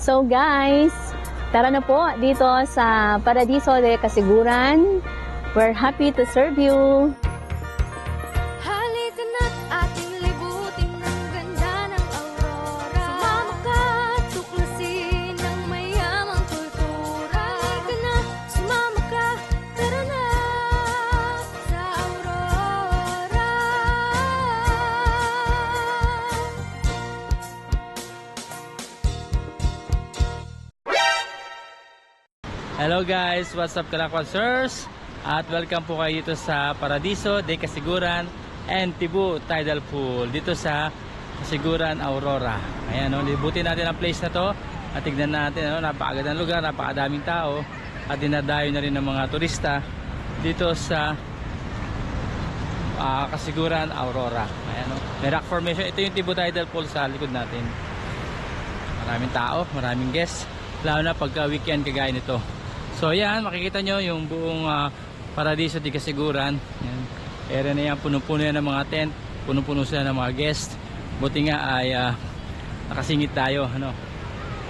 So guys, tara na po dito sa Paradiso de Casiguran. We're happy to serve you. Halika na't ating libutin ang ganda ng aurora. Sumama ka at tuklasin ang mayamang kultura. Halika na, sumama ka, tara na sa aurora. Hello guys, what's up Kalakwatsers? At welcome po kayo dito sa Paradiso de Casiguran and Tibu Tidal Pool dito sa Casiguran, Aurora. Ayan, libutin natin ang place na to at tignan natin, napakagandang lugar, napakadaming tao at dinadayo na rin ng mga turista dito sa Casiguran, Aurora. Ayan, may rock formation. Ito yung Tibu Tidal Pool sa likod natin. Maraming tao, maraming guests, lalo na pagka weekend kagaya nito. So yan, makikita nyo yung buong Paradiso de Casiguran. Yan. Area na yan, puno-puno yan ng mga tent, puno-puno sila ng mga guest. Buti nga ay nakasingit tayo.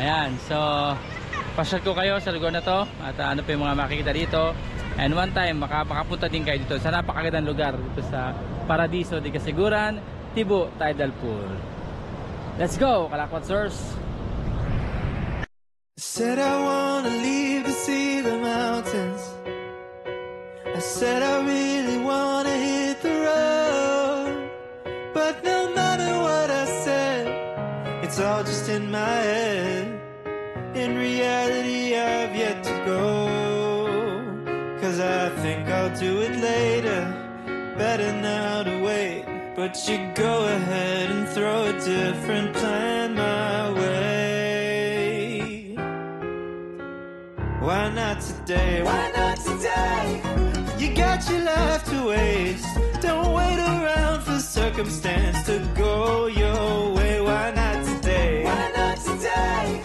Ayan, so pasyal ko kayo sa lugar na to at ano pa yung mga makikita dito. And one time, makapunta din kayo dito sa napakagandang lugar dito sa Paradiso de Casiguran, Tibu Tidal Pool. Let's go, Kalakwatsers! Said I wanna leave to see the mountains. I said I really wanna hit the road. But no matter what I said, it's all just in my head. In reality I've yet to go. Cause I think I'll do it later. Better now to wait. But you go ahead and throw a different plan my way. Why not today? Why not today? You got your life to waste. Don't wait around for circumstance to go your way. Why not today? Why not today?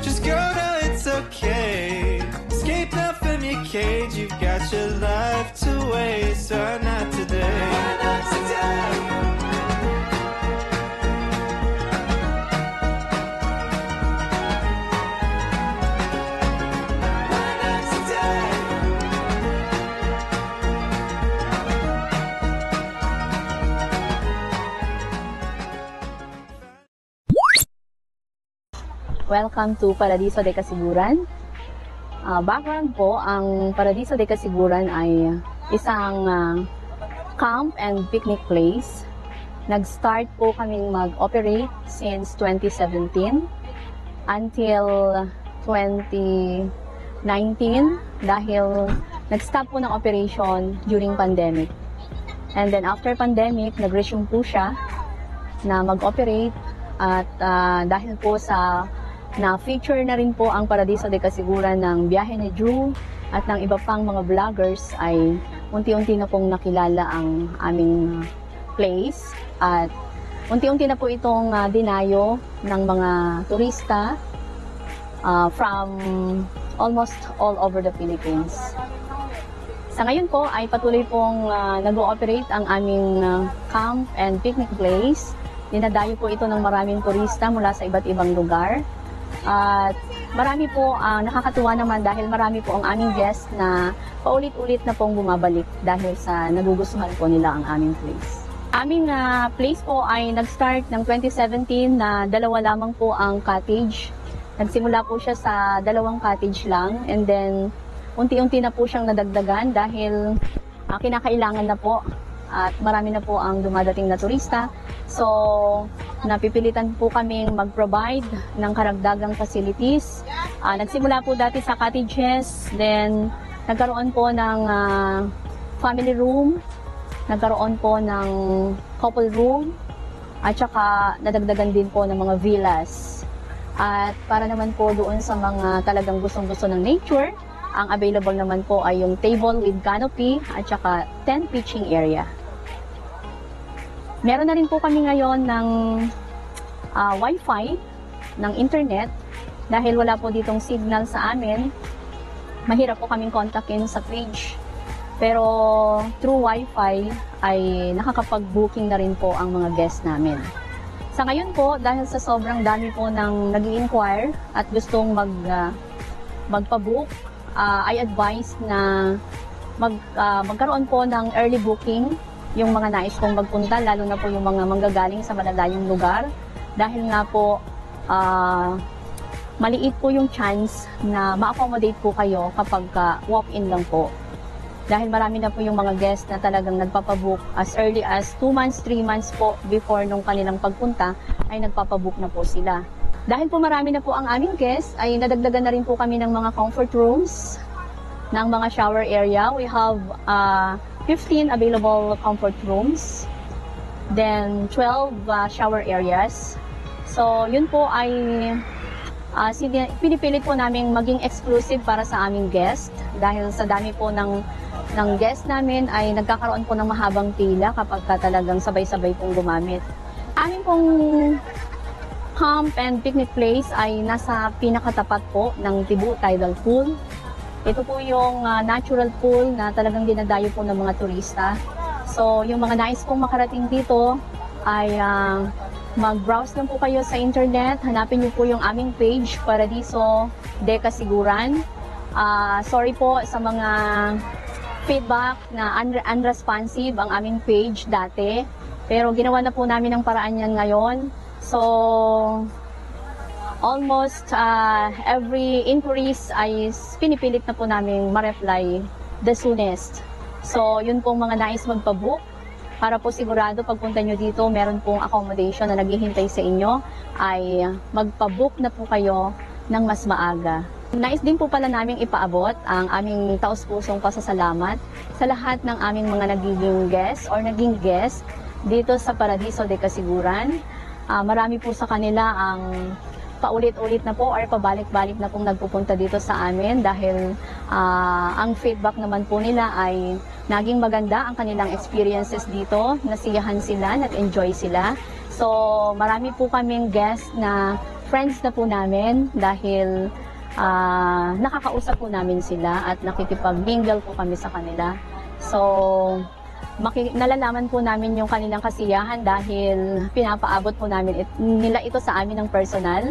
Just go now, it's okay. Escape now from your cage. You've got your life to waste. Why not today? Why not today? Welcome to Paradiso de Casiguran. Background po, ang Paradiso de Casiguran ay isang camp and picnic place. Nag-start po kaming mag-operate since 2017 until 2019 dahil nag-stop po ng operation during pandemic. And then after pandemic, nag-resume po siya na mag-operate at dahil po sa na-feature na rin po ang Paradiso de Casiguran ng Biyahe ni Drew at ng iba pang mga vloggers ay unti-unti na pong nakilala ang aming place at unti-unti na po itong dinayo ng mga turista from almost all over the Philippines. Sa ngayon po ay patuloy pong nag-ooperate ang aming camp and picnic place. Dinadayo po ito ng maraming turista mula sa iba't ibang lugar. At marami po, nakakatuwa naman dahil marami po ang aming guests na paulit-ulit na pong bumabalik dahil sa nagugustuhan po nila ang aming place. Aming place po ay nag-start ng 2017 na dalawa lamang po ang cottage. Nagsimula po siya sa dalawang cottage lang and then unti-unti na po siyang nadagdagan dahil kinakailangan na po at marami na po ang dumadating na turista. So, napipilitan po kaming mag-provide ng karagdagang facilities. Nagsimula po dati sa cottages, then nagkaroon po ng family room, nagkaroon po ng couple room, at saka nadagdagan din po ng mga villas. At para naman po doon sa mga talagang gustong-gusto ng nature, ang available naman po ay yung table with canopy at saka tent pitching area. Meron na rin po kami ngayon ng Wi-Fi, ng internet, dahil wala po ditong signal sa amin. Mahirap po kaming kontakin sa page. Pero through Wi-Fi ay nakakapag-booking na rin po ang mga guests namin. Sa ngayon po, dahil sa sobrang dami po ng nag-i-inquire at gustong magpa-book, I advise na magkaroon po ng early booking yung mga nais kong magpunta, lalo na po yung mga manggagaling sa malalayong lugar. Dahil nga po, maliit po yung chance na ma-accommodate po kayo kapag walk-in lang po. Dahil marami na po yung mga guests na talagang nagpapabook as early as 2 months, 3 months po before nung kanilang pagpunta ay nagpapabook na po sila. Dahil po marami na po ang aming guests, ay nadagdagan na rin po kami ng mga comfort rooms, ng mga shower area. We have 15 available comfort rooms, then 12 shower areas. So yun po ay pinipilit po namin maging exclusive para sa aming guest dahil sa dami po ng guest namin ay nagkakaroon po ng mahabang pila kapag talagang sabay-sabay pong gumamit. Aming pong camp and picnic place ay nasa pinakatapat po ng Tibu Tidal Pool. Ito po yung natural pool na talagang dinadayo po ng mga turista. So yung mga nais pong makarating dito ay mag-browse lang po kayo sa internet. Hanapin niyo po yung aming page, Paradiso de Casiguran. Sorry po sa mga feedback na unresponsive ang aming page dati. Pero ginawa na po namin ang paraan yan ngayon. So, almost every inquiries ay pinipilit na po namin ma-reply the soonest. So, yun pong mga nais magpabook. Para po sigurado pagpunta nyo dito, meron pong accommodation na naghihintay sa inyo, ay magpabook na po kayo ng mas maaga. Nais din po pala namin ipaabot ang aming taus-pusong pasasalamat sa lahat ng aming mga nagiging guest or naging guest dito sa Paradiso de Casiguran. Marami po sa kanila ang paulit-ulit na po or pabalik-balik na pong nagpupunta dito sa amin dahil ang feedback naman po nila ay naging maganda ang kanilang experiences dito, nasiyahan sila, nag-enjoy sila. So marami po kaming guests na friends na po namin dahil nakakausap po namin sila at nakikipag-mingle po kami sa kanila. So nalalaman po namin yung kanilang kasiyahan dahil pinapaabot po namin nila ito sa amin ng personal.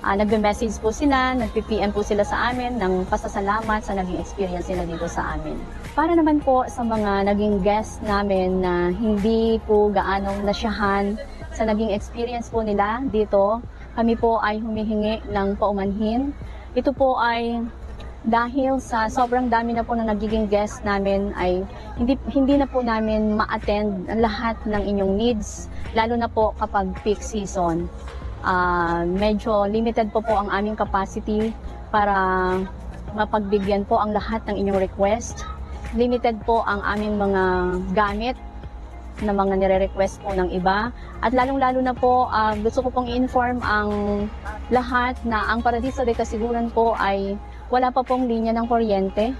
Nagbe-message po sila, nagpi-PM po sila sa amin ng pasasalamat sa naging experience nila dito sa amin. Para naman po sa mga naging guest namin na hindi po gaanong nasyahan sa naging experience po nila dito, kami po ay humihingi ng paumanhin. Ito po ay dahil sa sobrang dami na po na nagiging guest namin ay hindi na po namin ma-attend lahat ng inyong needs, lalo na po kapag peak season. Medyo limited po ang aming capacity para mapagbigyan po ang lahat ng inyong request. Limited po ang aming mga gamit na mga nire-request po ng iba. At lalong-lalo na po, gusto ko pong i-inform ang lahat na ang Paradiso de Casiguran po ay wala pa pong linya ng kuryente.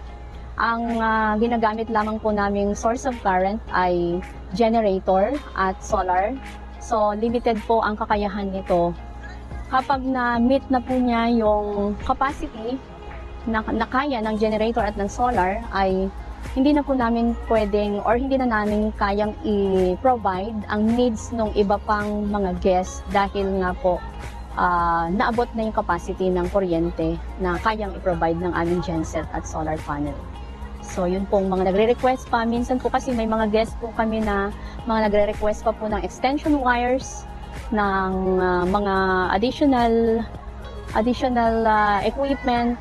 Ang ginagamit lamang po naming source of current ay generator at solar. So, limited po ang kakayahan nito. Kapag na-meet na po niya yung capacity na kaya ng generator at ng solar, ay hindi na po namin pwedeng or hindi na namin kayang i-provide ang needs ng iba pang mga guests dahil nga po naabot na yung capacity ng kuryente na kayang i-provide ng aming genset at solar panel. So yun pong mga nagre-request pa. Minsan po kasi may mga guests po kami na mga nagre-request pa po ng extension wires, ng mga additional equipment.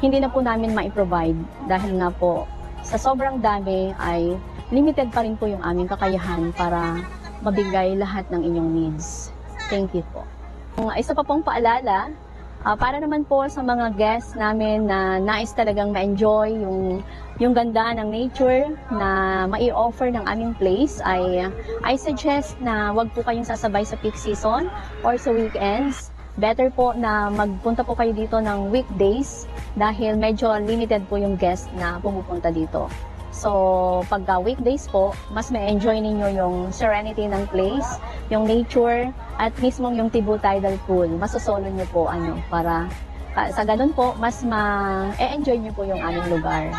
Hindi na po namin ma-provide dahil nga po sa sobrang dami ay limited pa rin po yung aming kakayahan para mabigay lahat ng inyong needs. Thank you po. Isa pa pong paalala, para naman po sa mga guests namin na nais talagang ma-enjoy yung ganda ng nature na mai-offer ng aming place, I suggest na wag po kayong sasabay sa peak season or sa weekends. Better po na magpunta po kayo dito ng weekdays dahil medyo limited po yung guest na pumupunta dito. So, pagka weekdays po, mas ma-enjoy ninyo yung serenity ng place, yung nature, at mismo yung Tibu Tidal Pool. Masosolo nyo po para sa ganun po, mas ma-enjoy nyo po yung aming lugar.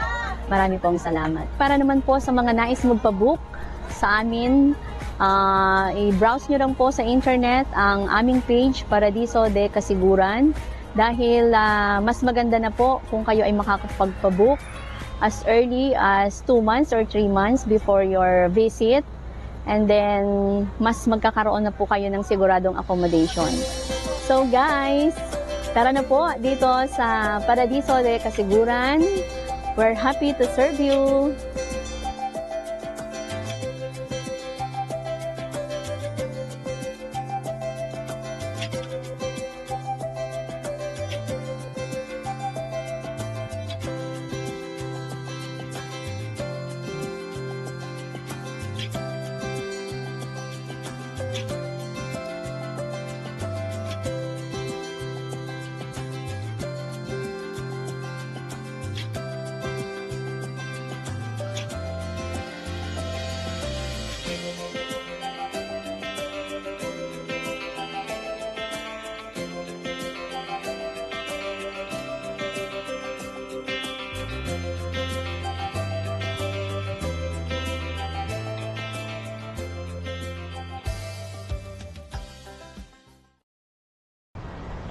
Marami pong salamat. Para naman po sa mga nais magpabook sa amin, I-browse nyo lang po sa internet ang aming page, Paradiso de Casiguran, dahil mas maganda na po kung kayo ay makakapagpabook as early as 2 months or 3 months before your visit. And then, mas magkakaroon na po kayo ng siguradong accommodation. So guys, tara na po dito sa Paradiso de Casiguran. We're happy to serve you.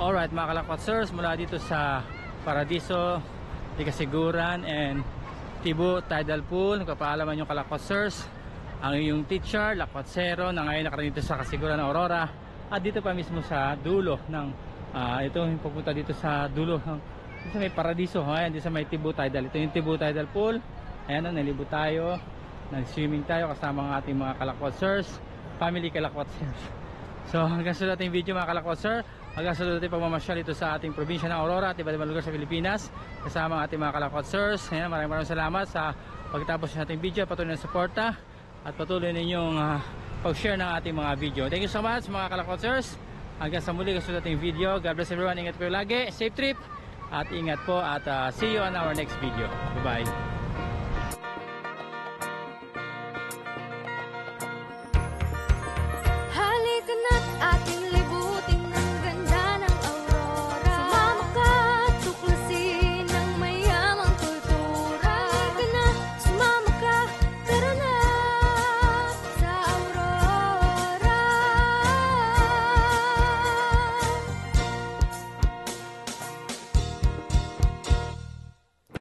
Alright mga kalakwatsers, mula dito sa Paradiso de Casiguran and Tibu Tidal Pool, nagpapaalaman yung kalakwatsers, ang iyong teacher, lakwatsero na ngayon nakarating dito sa Casiguran, Aurora, at dito pa mismo sa dulo ng ito yung pupunta dito sa dulo ng dito sa may Paradiso, ayan, dito sa may Tibu Tidal. Ito yung Tibu Tidal Pool. Ayan, nalibo tayo, nag-swimming tayo kasama ang ating mga kalakwatsers, family kalakwatsers. So hanggang sa ating video mga kalakwatsers, hanggang sa ating pagmamasyal ito sa ating probinsya ng Aurora at iba't ibang lugar sa Pilipinas kasama ang ating mga kalakwatsers. Ayan, maraming salamat sa pagtapos ng ating video, patuloy na suporta at patuloy ninyong pag-share ng ating mga video. Thank you so much mga kalakwatsers. Hanggang sa muli sa ating video. God bless everyone. Ingat po lagi. Safe trip at ingat po at see you on our next video. Bye bye.